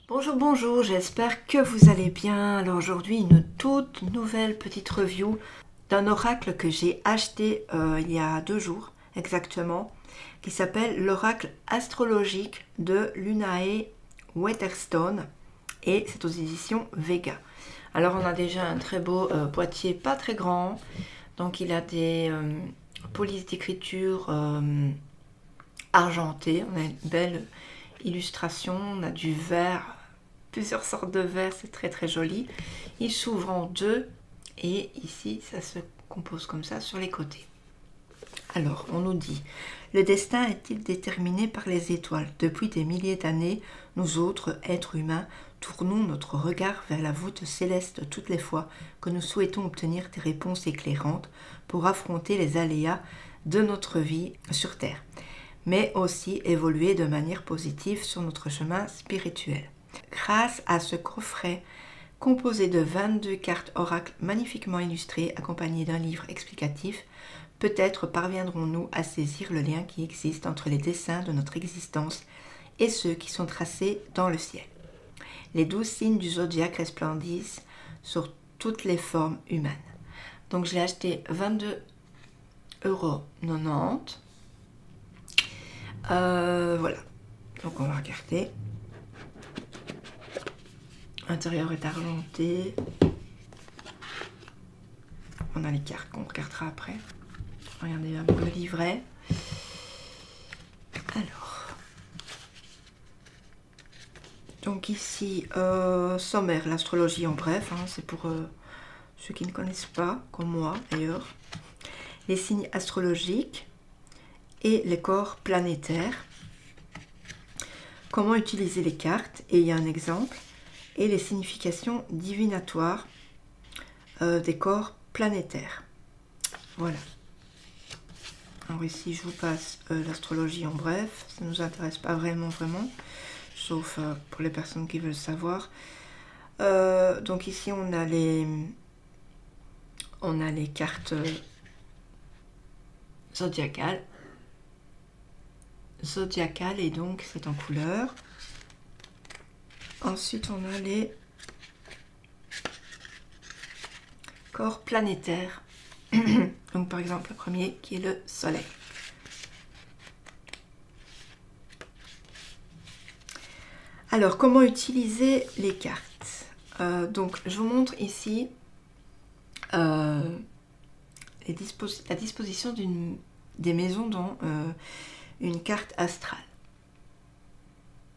Bonjour, bonjour, j'espère que vous allez bien. Alors aujourd'hui, une toute nouvelle petite review d'un oracle que j'ai acheté il y a 2 jours exactement, qui s'appelle l'oracle astrologique de Lunae Weatherstone et c'est aux éditions Vega. Alors on a déjà un très beau boîtier, pas très grand, donc il a des polices d'écriture argentées, on a une belle illustration, on a du vert, plusieurs sortes de verre, c'est très très joli. Il s'ouvre en deux et ici ça se compose comme ça sur les côtés. Alors on nous dit: le destin est-il déterminé par les étoiles? Depuis des milliers d'années, nous autres êtres humains tournons notre regard vers la voûte céleste toutes les fois que nous souhaitons obtenir des réponses éclairantes pour affronter les aléas de notre vie sur Terre, mais aussi évoluer de manière positive sur notre chemin spirituel. Grâce à ce coffret composé de 22 cartes oracles magnifiquement illustrées accompagnées d'un livre explicatif, peut-être parviendrons-nous à saisir le lien qui existe entre les desseins de notre existence et ceux qui sont tracés dans le ciel. Les 12 signes du zodiaque resplendissent sur toutes les formes humaines. Donc je l'ai acheté 22,90 €. Voilà, donc on va regarder. L'intérieur est argenté. On a les cartes qu'on regardera après. Regardez un peu le livret. Alors, donc ici, sommaire, l'astrologie en bref, hein, c'est pour ceux qui ne connaissent pas, comme moi d'ailleurs. Les signes astrologiques et les corps planétaires. Comment utiliser les cartes, et il y a un exemple, et les significations divinatoires des corps planétaires. Voilà. Alors ici, je vous passe l'astrologie en bref. Ça ne nous intéresse pas vraiment, sauf pour les personnes qui veulent savoir. Donc ici, on a les cartes zodiacales. Et donc c'est en couleur. Ensuite, on a les corps planétaires. Donc par exemple, le premier qui est le soleil. Alors, comment utiliser les cartes? Donc, je vous montre ici la disposition des maisons dans une carte astrale.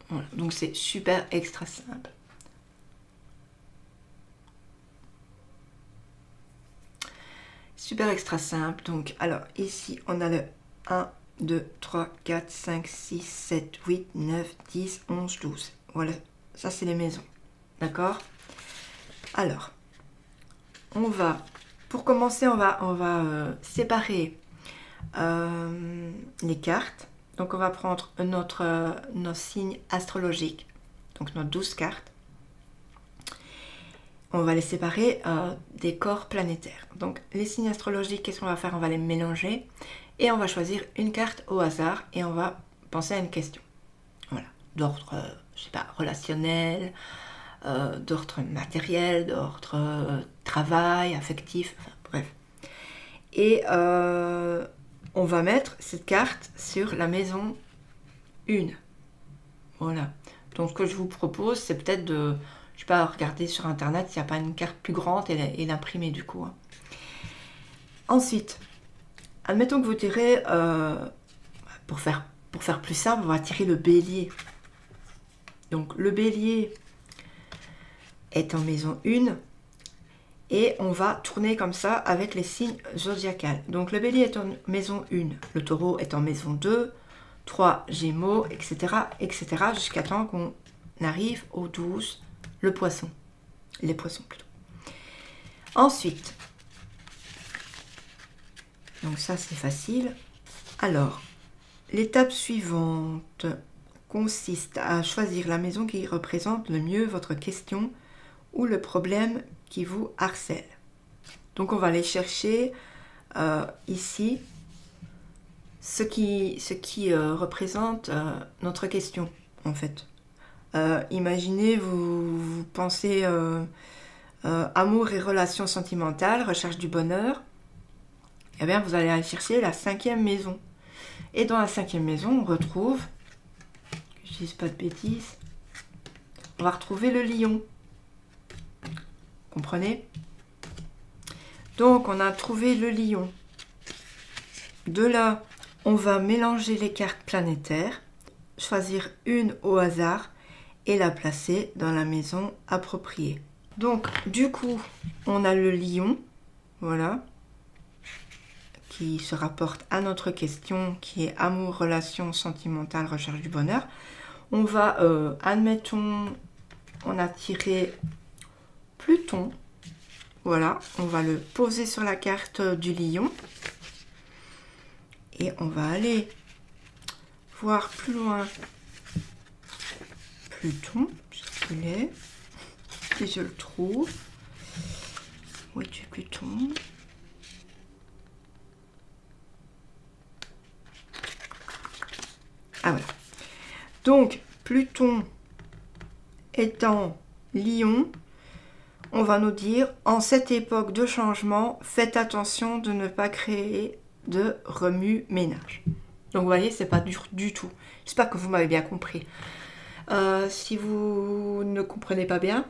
Voilà, donc c'est super extra simple. Super extra simple. Donc, alors ici, on a le 1, 2, 3, 4, 5, 6, 7, 8, 9, 10, 11, 12. Voilà, ça c'est les maisons. D'accord? Alors, pour commencer, on va séparer les cartes. Donc, on va prendre nos signes astrologiques, donc nos 12 cartes. On va les séparer des corps planétaires. Donc, les signes astrologiques, qu'est-ce qu'on va faire? On va les mélanger et on va choisir une carte au hasard et on va penser à une question. Voilà, d'ordre, je sais pas, relationnel, d'ordre matériel, d'ordre travail, affectif, enfin, bref. Et on va mettre cette carte sur la maison 1. Voilà. Donc, ce que je vous propose, c'est peut-être de, je sais pas, regarder sur internet s'il n'y a pas une carte plus grande et l'imprimer du coup. Ensuite, admettons que vous tirez, pour faire plus simple, on va tirer le bélier. Donc le bélier est en maison 1 et on va tourner comme ça avec les signes zodiacales. Donc le bélier est en maison 1, le taureau est en maison 2, 3 gémeaux, etc. jusqu'à temps qu'on arrive au 12, le poisson. Les poissons plutôt. Ensuite, donc ça c'est facile. Alors, l'étape suivante consiste à choisir la maison qui représente le mieux votre question ou le problème qui vous harcèle. Donc on va aller chercher ici ce qui représente notre question en fait. Imaginez, vous pensez amour et relations sentimentales, recherche du bonheur. Eh bien, vous allez aller chercher la 5e maison. Et dans la 5e maison, on retrouve, que je dise pas de bêtises, on va retrouver le lion. Comprenez? Donc, on a trouvé le lion. De là, on va mélanger les cartes planétaires, choisir une au hasard et la placer dans la maison appropriée. Donc, du coup, on a le lion, voilà, qui se rapporte à notre question qui est amour, relation sentimentale, recherche du bonheur. On va, admettons, on a tiré Pluton, voilà, on va le poser sur la carte du lion et on va aller voir plus loin Pluton, puisqu'il est, si je le trouve. Où es-tu, Pluton? Ah voilà. Donc, Pluton étant Lion, on va nous dire, en cette époque de changement, faites attention de ne pas créer de remue-ménage. Donc, vous voyez, c'est pas dur du tout. J'espère que vous m'avez bien compris. Si vous ne comprenez pas bien,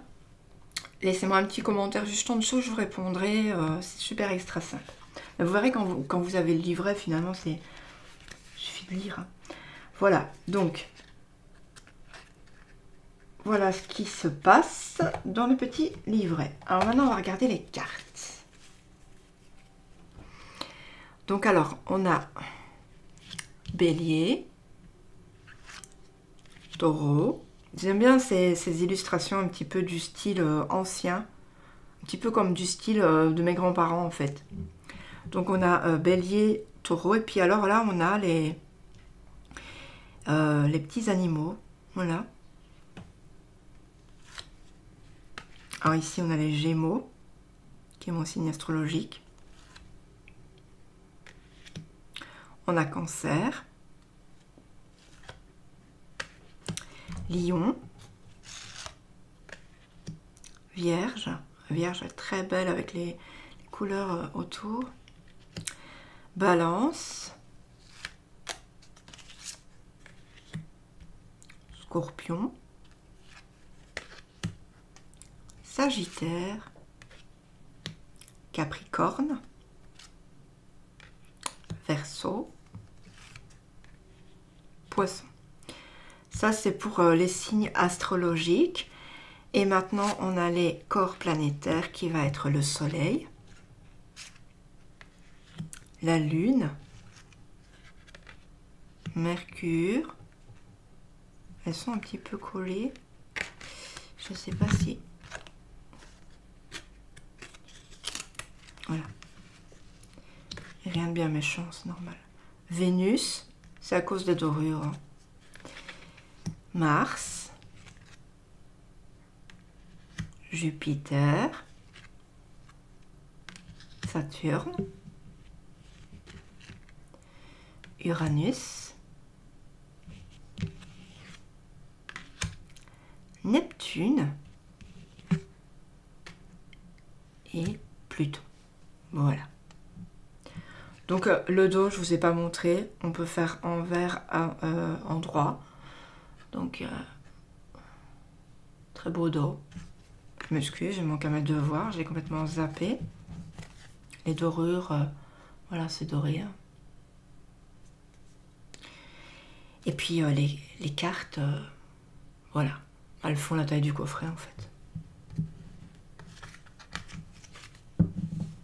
laissez-moi un petit commentaire juste en dessous, je vous répondrai. C'est super extra simple. Mais vous verrez quand vous avez le livret, finalement, il suffit de lire. Hein. Voilà, donc, voilà ce qui se passe dans le petit livret. Alors maintenant, on va regarder les cartes. Donc alors, on a Bélier, Taureau. J'aime bien ces illustrations un petit peu du style ancien, un petit peu comme du style de mes grands-parents en fait. Donc on a Bélier, Taureau, et puis alors là, on a les petits animaux, voilà. Alors ici, on a les Gémeaux, qui est mon signe astrologique. On a Cancer, Lion, Vierge. Vierge est très belle avec les couleurs autour. Balance, Scorpion, Sagittaire, Capricorne, Verseau, Poisson. Ça, c'est pour les signes astrologiques. Et maintenant, on a les corps planétaires qui va être le Soleil, la Lune, Mercure. Elles sont un petit peu collées. Je ne sais pas si... Voilà. Rien de bien méchant, c'est normal. Vénus, c'est à cause des dorures. Hein. Mars, Jupiter, Saturne, Uranus, Neptune et Pluton. Voilà. Donc le dos, je ne vous ai pas montré. On peut faire envers à endroit. Donc très beau dos. Je m'excuse, j'ai manqué à mes devoirs. J'ai complètement zappé. Les dorures, voilà, c'est doré. Hein. Et puis les cartes, voilà. Elles font la taille du coffret en fait.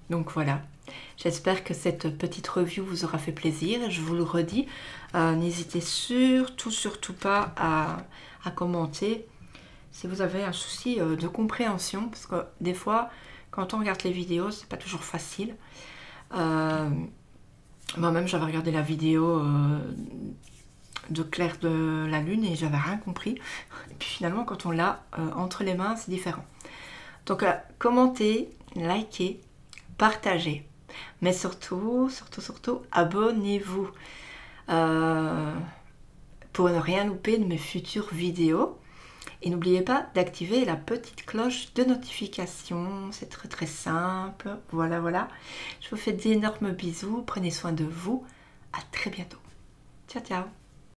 Donc voilà. J'espère que cette petite review vous aura fait plaisir. Je vous le redis, n'hésitez surtout pas à commenter si vous avez un souci de compréhension. Parce que des fois, quand on regarde les vidéos, c'est pas toujours facile. Moi-même, j'avais regardé la vidéo de Claire de la Lune et j'avais rien compris. Et puis finalement, quand on l'a entre les mains, c'est différent. Donc, commentez, likez, partagez. Mais surtout, abonnez-vous pour ne rien louper de mes futures vidéos. Et n'oubliez pas d'activer la petite cloche de notification, c'est très très simple. Voilà, voilà. Je vous fais d'énormes bisous, prenez soin de vous. À très bientôt. Ciao, ciao.